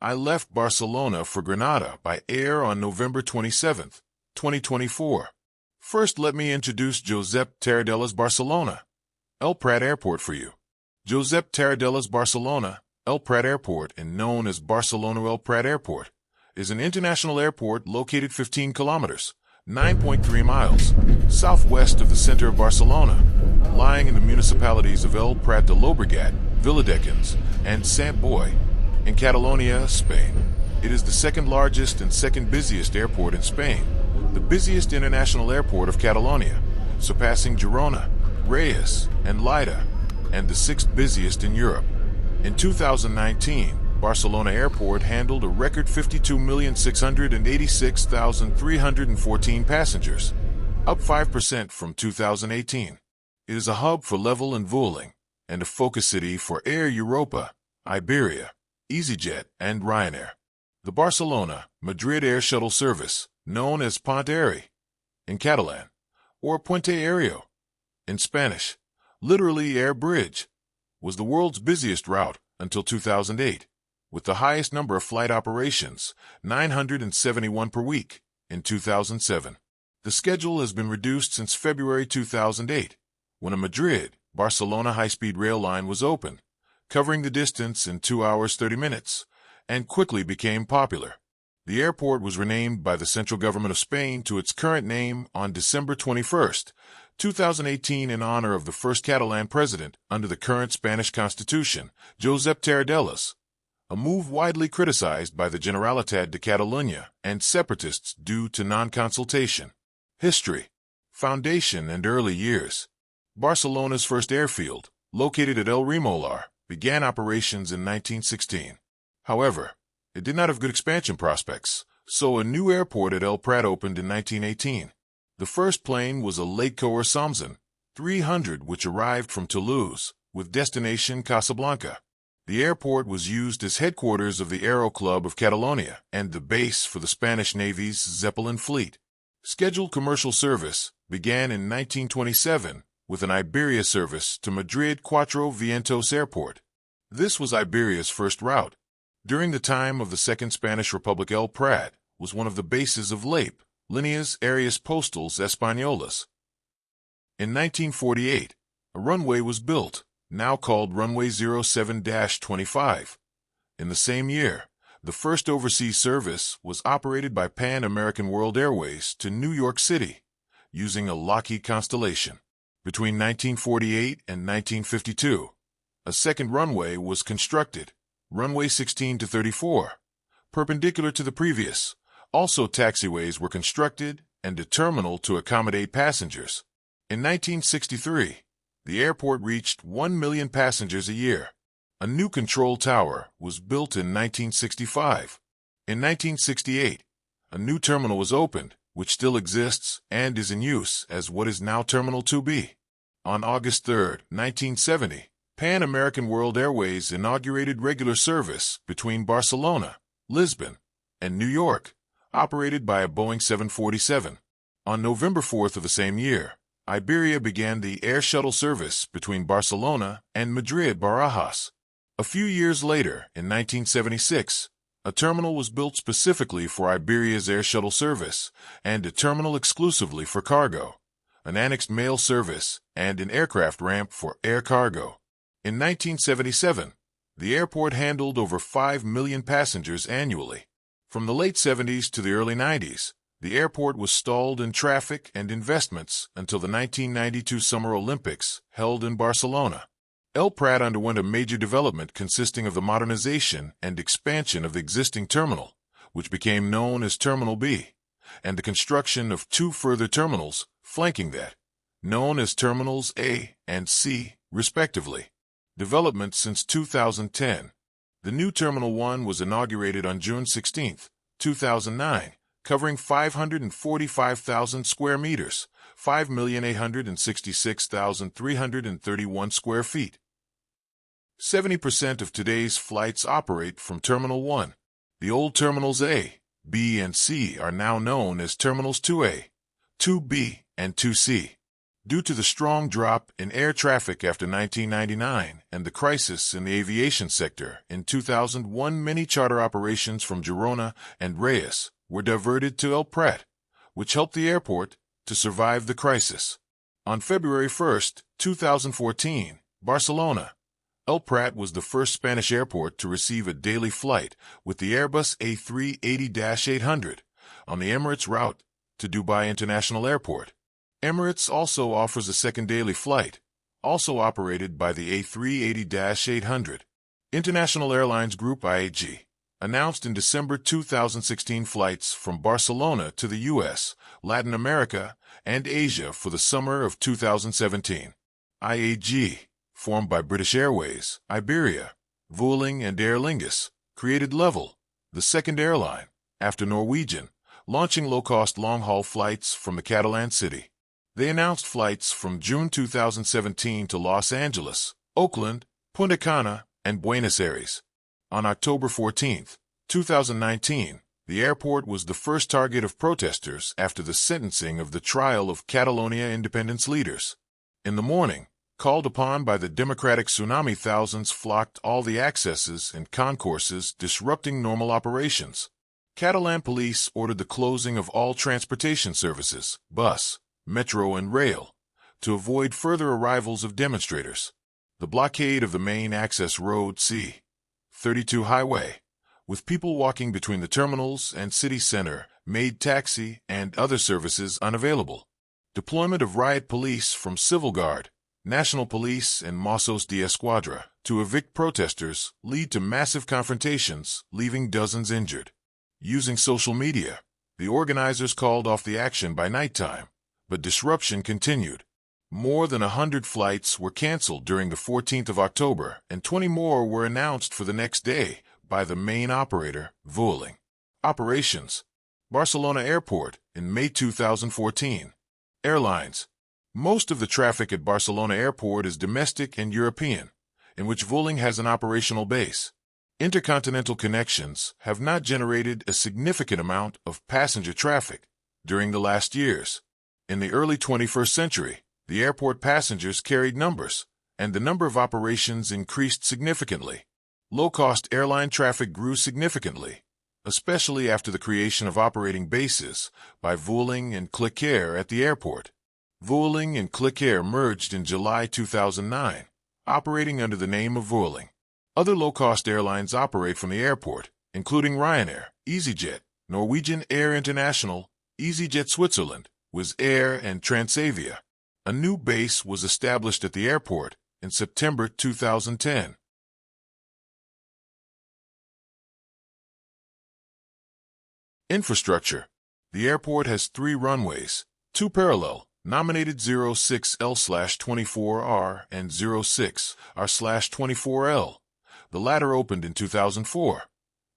I left Barcelona for Granada by air on November 27, 2024. First, let me introduce Josep Tarradellas Barcelona, El Prat Airport for you. Josep Tarradellas Barcelona, El Prat Airport, and known as Barcelona-El Prat Airport, is an international airport located 15 kilometers, 9.3 miles, southwest of the center of Barcelona, lying in the municipalities of El Prat de Llobregat, Viladecans, and Sant Boi, in Catalonia, Spain. It is the second largest and second busiest airport in Spain, the busiest international airport of Catalonia, surpassing Girona, Reus, and Lleida, and the sixth busiest in Europe. In 2019, Barcelona Airport handled a record 52,686,314 passengers, up 5% from 2018. It is a hub for Level and Vueling, and a focus city for Air Europa, Iberia, EasyJet, and Ryanair. The Barcelona-Madrid air shuttle service, known as Pont Aeri in Catalan, or Puente Aéreo in Spanish, literally air bridge, was the world's busiest route until 2008, with the highest number of flight operations, 971 per week, in 2007. The schedule has been reduced since February 2008, when a Madrid-Barcelona high-speed rail line was opened, covering the distance in 2 hours 30 minutes, and quickly became popular. The airport was renamed by the central government of Spain to its current name on December 21, 2018 in honor of the first Catalan president under the current Spanish constitution, Josep Tarradellas, a move widely criticized by the Generalitat de Catalunya and separatists due to non-consultation. History, foundation, and early years. Barcelona's first airfield, located at El Remolar, began operations in 1916. However, it did not have good expansion prospects, so a new airport at El Prat opened in 1918. The first plane was a Leitcoer Samson 300 which arrived from Toulouse, with destination Casablanca. The airport was used as headquarters of the Aero Club of Catalonia and the base for the Spanish Navy's Zeppelin fleet. Scheduled commercial service began in 1927 with an Iberia service to Madrid Cuatro Vientos Airport. This was Iberia's first route. During the time of the Second Spanish Republic, El Prat was one of the bases of LAPE, Líneas Aéreas Postales Españolas. In 1948, a runway was built, now called Runway 07-25. In the same year, the first overseas service was operated by Pan American World Airways to New York City, using a Lockheed Constellation. Between 1948 and 1952, a second runway was constructed, Runway 16-34, perpendicular to the previous. Also, taxiways were constructed and a terminal to accommodate passengers. In 1963, the airport reached 1 million passengers a year. A new control tower was built in 1965. In 1968, a new terminal was opened, which still exists and is in use as what is now Terminal 2B. On August 3, 1970, Pan American World Airways inaugurated regular service between Barcelona, Lisbon, and New York, operated by a Boeing 747. On November 4 of the same year, Iberia began the air shuttle service between Barcelona and Madrid-Barajas. A few years later, in 1976, a terminal was built specifically for Iberia's air shuttle service, and a terminal exclusively for cargo, an annexed mail service, and an aircraft ramp for air cargo. In 1977, the airport handled over 5 million passengers annually. From the late 70s to the early 90s, the airport was stalled in traffic and investments until the 1992 Summer Olympics, held in Barcelona. El Prat underwent a major development consisting of the modernization and expansion of the existing terminal, which became known as Terminal B, and the construction of 2 further terminals flanking that, known as Terminals A and C, respectively. Development since 2010. The new Terminal 1 was inaugurated on June 16, 2009, covering 545,000 square meters, 5,866,331 square feet. 70% of today's flights operate from Terminal 1. The old Terminals A, B, and C are now known as Terminals 2A, 2B, and 2C. Due to the strong drop in air traffic after 1999 and the crisis in the aviation sector in 2001, many charter operations from Girona and Reus were diverted to El Prat, which helped the airport to survive the crisis. On February 1, 2014, Barcelona-El Prat was the first Spanish airport to receive a daily flight with the Airbus A380-800 on the Emirates route to Dubai International Airport. Emirates also offers a second daily flight, also operated by the A380-800. International Airlines Group IAG announced in December 2016 flights from Barcelona to the US, Latin America, and Asia for the summer of 2017. IAG, formed by British Airways, Iberia, Vueling, and Aer Lingus, created Level, the second airline, after Norwegian, launching low-cost long-haul flights from the Catalan city. They announced flights from June 2017 to Los Angeles, Oakland, Punta Cana, and Buenos Aires. On October 14, 2019, the airport was the first target of protesters after the sentencing of the trial of Catalonia independence leaders. In the morning, called upon by the democratic tsunami, thousands flocked all the accesses and concourses, disrupting normal operations. Catalan police ordered the closing of all transportation services, bus, metro, and rail, to avoid further arrivals of demonstrators. The blockade of the main access road C-32 highway, with people walking between the terminals and city center, made taxi and other services unavailable. Deployment of riot police from Civil Guard, National Police, and Mossos de Esquadra to evict protesters lead to massive confrontations, leaving dozens injured. Using social media, the organizers called off the action by nighttime, but disruption continued. More than 100 flights were canceled during the 14th of October, and 20 more were announced for the next day by the main operator, Vueling. Operations: Barcelona Airport in May 2014. Airlines: most of the traffic at Barcelona Airport is domestic and European, in which Vueling has an operational base. Intercontinental connections have not generated a significant amount of passenger traffic during the last years. In the early 21st century, the airport passengers carried numbers, and the number of operations increased significantly. Low-cost airline traffic grew significantly, especially after the creation of operating bases by Vueling and Click Air at the airport. Vueling and Click Air merged in July 2009, operating under the name of Vueling. Other low-cost airlines operate from the airport, including Ryanair, EasyJet, Norwegian Air International, EasyJet Switzerland, Wizz Air, and Transavia. A new base was established at the airport in September 2010. Infrastructure: the airport has 3 runways, 2 parallel, nominated 06L/24R and 06R/24L. The latter opened in 2004,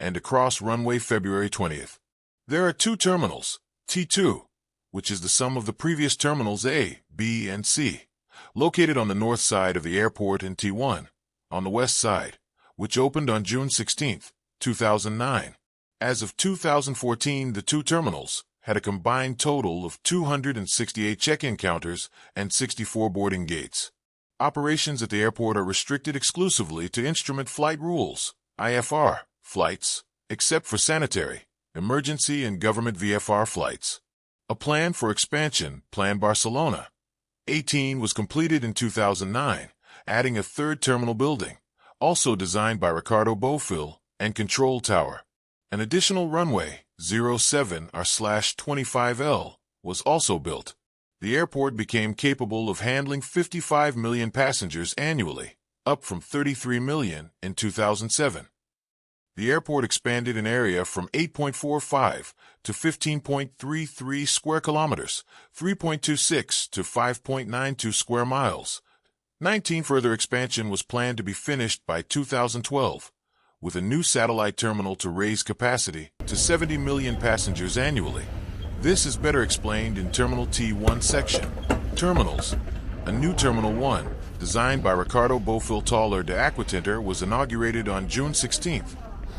and across runway February 20th. There are 2 terminals, T2, which is the sum of the previous terminals A, B, and C, located on the north side of the airport, and T1, on the west side, which opened on June 16, 2009. As of 2014, the 2 terminals had a combined total of 268 check-in counters and 64 boarding gates. Operations at the airport are restricted exclusively to instrument flight rules, IFR, flights, except for sanitary, emergency, and government VFR flights. A plan for expansion, Plan Barcelona 18, was completed in 2009, adding a 3rd terminal building, also designed by Ricardo Bofill, and control tower. An additional runway, 07R/25L, was also built. The airport became capable of handling 55 million passengers annually, up from 33 million in 2007. The airport expanded in area from 8.45 to 15.33 square kilometers, 3.26 to 5.92 square miles. 19 further expansion was planned to be finished by 2012, with a new satellite terminal to raise capacity to 70 million passengers annually. This is better explained in Terminal T1 section. Terminals: a new Terminal 1, designed by Ricardo Bofill Taller de Aquatinter, was inaugurated on June 16,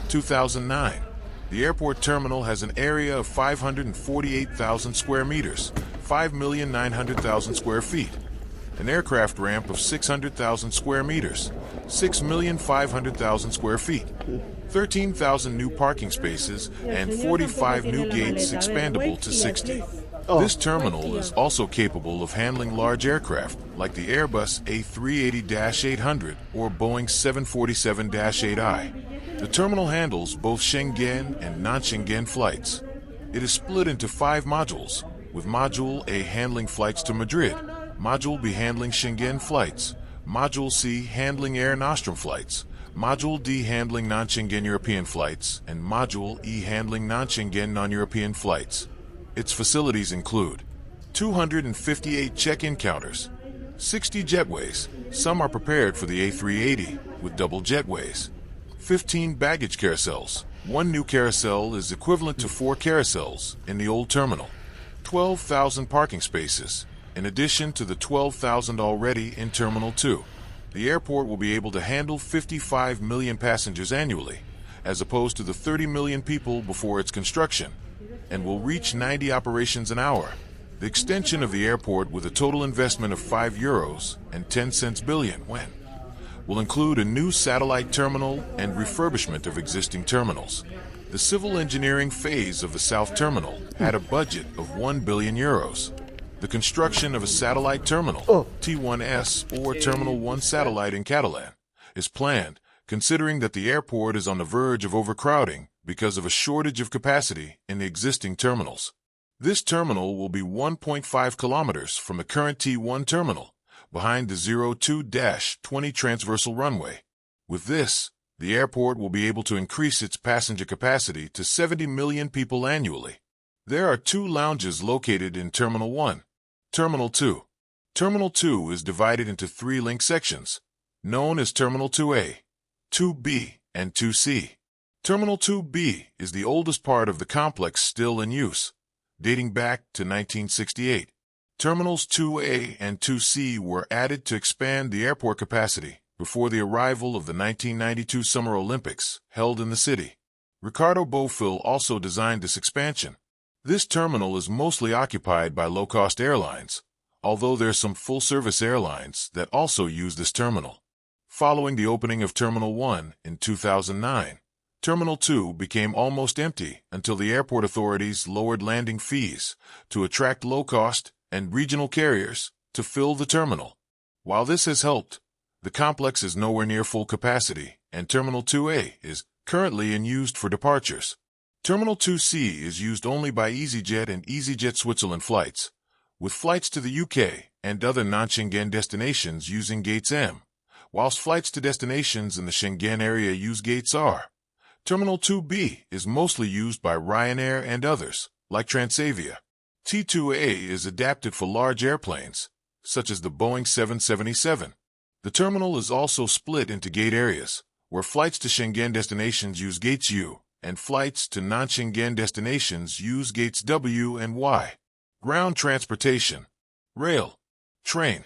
2009. The airport terminal has an area of 548,000 square meters, 5,900,000 square feet, an aircraft ramp of 600,000 square meters, 6,500,000 square feet, 13,000 new parking spaces, and 45 new gates expandable to 60. This terminal is also capable of handling large aircraft like the Airbus A380-800 or Boeing 747-8i. The terminal handles both Schengen and non-Schengen flights. It is split into 5 modules, with Module A handling flights to Madrid, Module B handling Schengen flights, Module C handling Air Nostrum flights, Module D handling non-Schengen European flights, and Module E handling non-Schengen non-European flights. Its facilities include 258 check-in counters, 60 jetways, some are prepared for the A380 with double jetways, 15 baggage carousels. One new carousel is equivalent to 4 carousels in the old terminal. 12,000 parking spaces, in addition to the 12,000 already in Terminal 2. The airport will be able to handle 55 million passengers annually, as opposed to the 30 million people before its construction, and will reach 90 operations an hour. The extension of the airport with a total investment of €5.10 billion will include a new satellite terminal and refurbishment of existing terminals. The civil engineering phase of the South Terminal had a budget of €1 billion. The construction of a satellite terminal, T1S or Terminal 1 Satellite in Catalan, is planned, considering that the airport is on the verge of overcrowding because of a shortage of capacity in the existing terminals. This terminal will be 1.5 kilometers from the current T1 terminal, behind the 02-20 transversal runway. With this, the airport will be able to increase its passenger capacity to 70 million people annually. There are 2 lounges located in Terminal 1. Terminal 2. Terminal 2 is divided into 3 link sections, known as Terminal 2A, 2B, and 2C. Terminal 2B is the oldest part of the complex still in use, dating back to 1968. Terminals 2A and 2C were added to expand the airport capacity before the arrival of the 1992 Summer Olympics held in the city. Ricardo Bofill also designed this expansion. This terminal is mostly occupied by low-cost airlines, although there are some full-service airlines that also use this terminal. Following the opening of Terminal 1 in 2009, Terminal 2 became almost empty until the airport authorities lowered landing fees to attract low-cost and regional carriers to fill the terminal. While this has helped, the complex is nowhere near full capacity, and Terminal 2A is currently in use for departures. Terminal 2C is used only by EasyJet and EasyJet Switzerland flights, with flights to the UK and other non-Schengen destinations using Gates M, whilst flights to destinations in the Schengen area use Gates R. Terminal 2B is mostly used by Ryanair and others, like Transavia. T2A is adapted for large airplanes, such as the Boeing 777. The terminal is also split into gate areas, where flights to Schengen destinations use Gates U, and flights to non-Schengen destinations use Gates W and Y. Ground transportation. Rail. Train.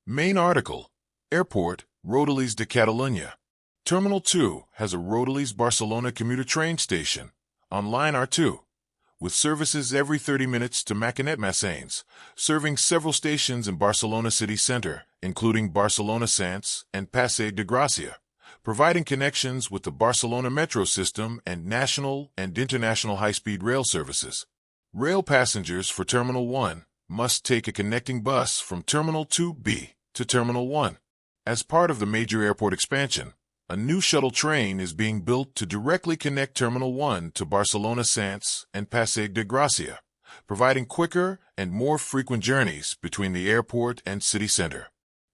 Main article. Airport, Rodalies de Catalonia. Terminal 2 has a Rodalies Barcelona commuter train station on Line R2, with services every 30 minutes to Maçanet-Massanes, serving several stations in Barcelona city center, including Barcelona Sants and Passeig de Gràcia, providing connections with the Barcelona metro system and national and international high-speed rail services. Rail passengers for Terminal 1 must take a connecting bus from Terminal 2B to Terminal 1. As part of the major airport expansion, a new shuttle train is being built to directly connect Terminal 1 to Barcelona Sants and Passeig de Gràcia, providing quicker and more frequent journeys between the airport and city center.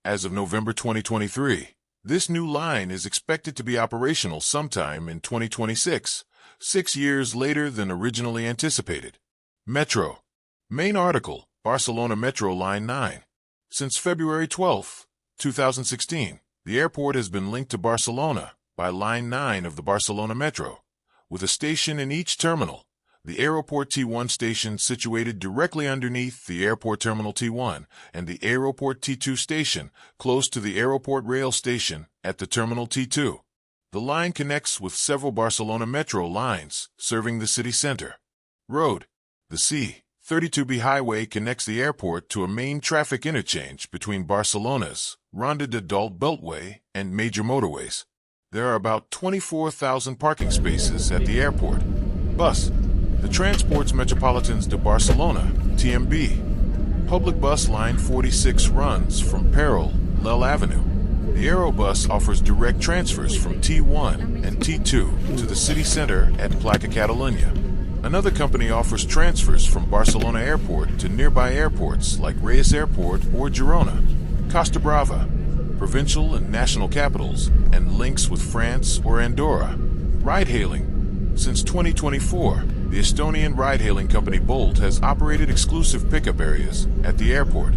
As of November 2023, this new line is expected to be operational sometime in 2026, 6 years later than originally anticipated. Metro. Main article, Barcelona Metro Line 9. Since February 12, 2016, the airport has been linked to Barcelona by Line 9 of the Barcelona Metro, with a station in each terminal. The Aeroport T1 station situated directly underneath the Airport Terminal T1 and the Aeroport T2 station close to the Aeroport Rail station at the Terminal T2. The line connects with several Barcelona Metro lines serving the city center. Road. The 32B highway connects the airport to a main traffic interchange between Barcelona's Ronda de Dalt Beltway and major motorways. There are about 24,000 parking spaces at the airport. Bus. The Transports Metropolitans de Barcelona, TMB. Public bus line 46 runs from Parallel Avenue. The Aerobus offers direct transfers from T1 and T2 to the city center at Catalonia. Another company offers transfers from Barcelona Airport to nearby airports like Reus Airport or Girona, Costa Brava, provincial and national capitals, and links with France or Andorra. Ride-hailing. Since 2024, the Estonian ride-hailing company Bolt has operated exclusive pickup areas at the airport.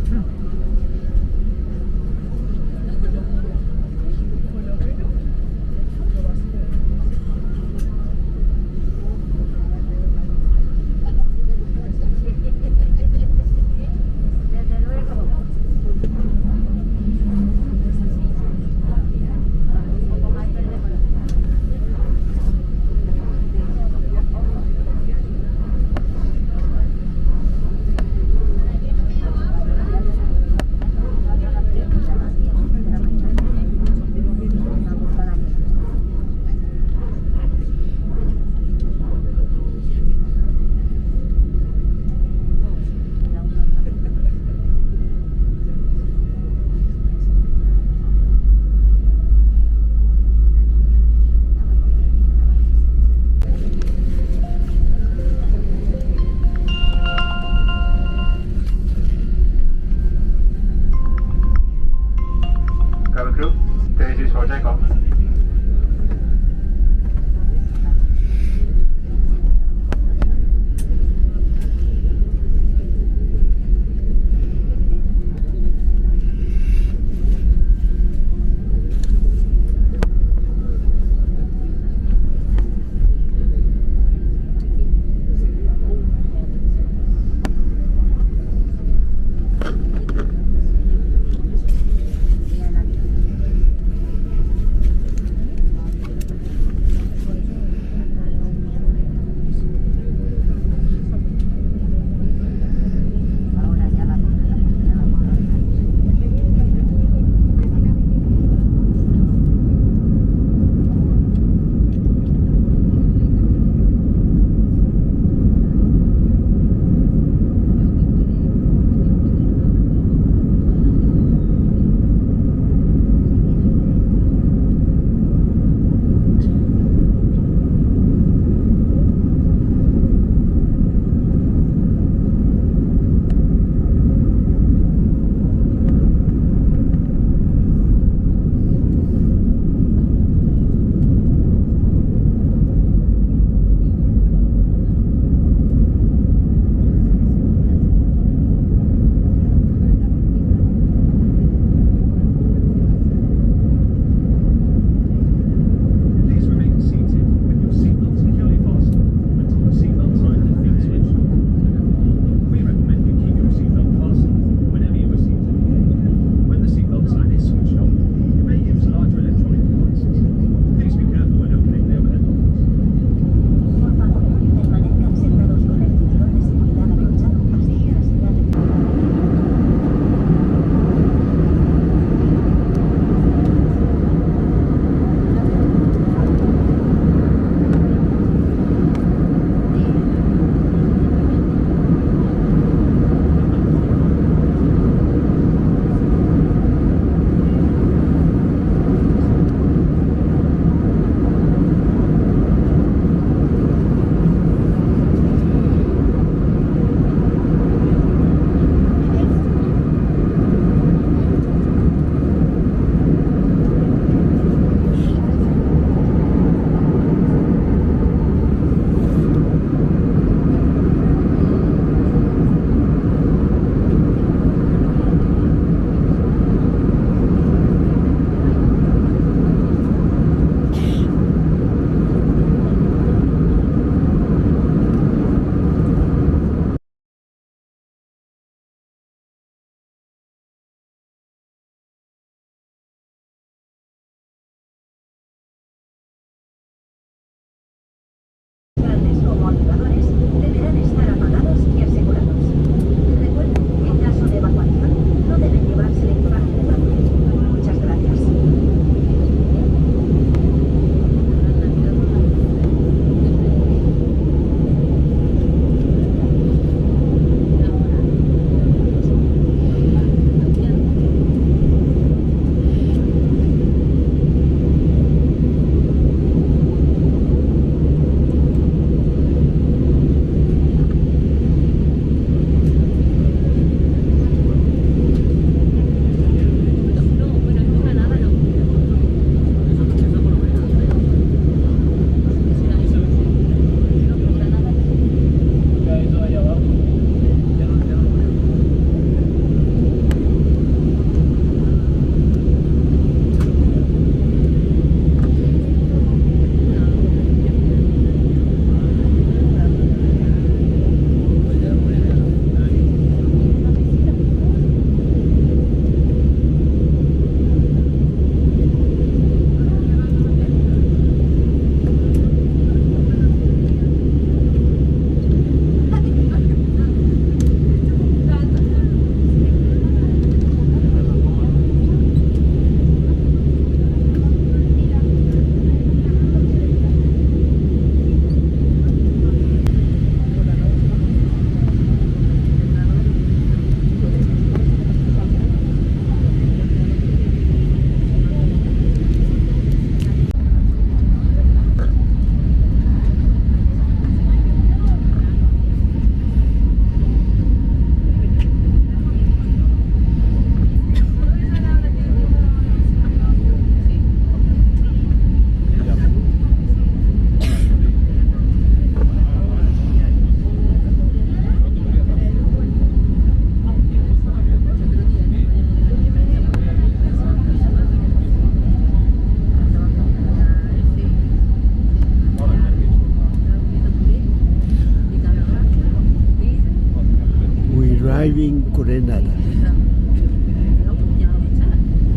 arriving Granada.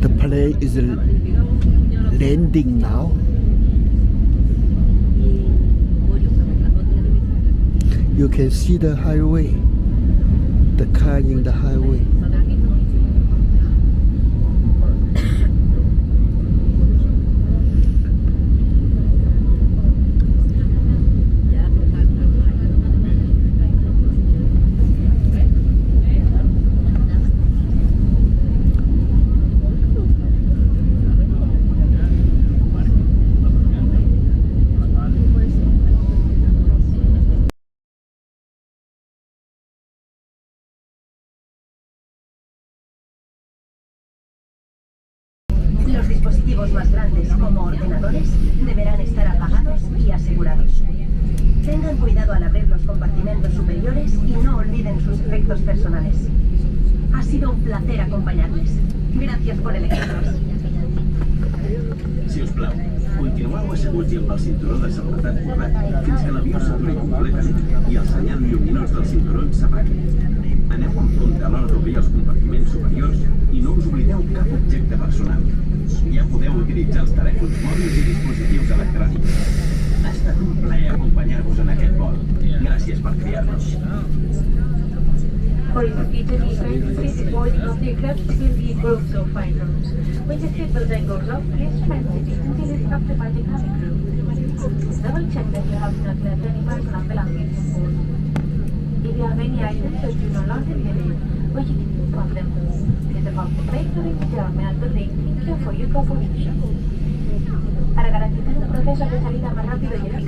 The plane is landing now. You can see the highway, the car in the highway. Los dispositivos más grandes, como ordenadores, deberán estar apagados y asegurados. Tengan cuidado al abrir los compartimentos superiores y no olviden sus efectos personales. Ha sido un placer acompañarles. Gracias por elegirnos. Si us plau, continueu asseguts i amb el cinturó de seguretat correcte fins que l'avió s'aturi completament i el senyal lluminós del cinturó s'apagui. Aneu amb compte a l'hora d'obrir els compartiments superiors i no us oblideu cap objecte personal. Ja podeu utilitzar els telèfons mòbils i dispositius electrònics. Ha estat un plaer acompanyar-vos en aquest vol. Gràcies per triar-nos. For repeated emergency, the boarding of the aircraft will be groups of fighters. When the seatbelt sign goes off, please remain seated until instructed by the cabin crew. Double check that you have not left any personal belongings on board. If you have any items that you no longer need, or you can move on them. Get the cockpit plate to the terminal building. Thank you for your cooperation. Para garantizar un proceso de salida más rápido y eficaz.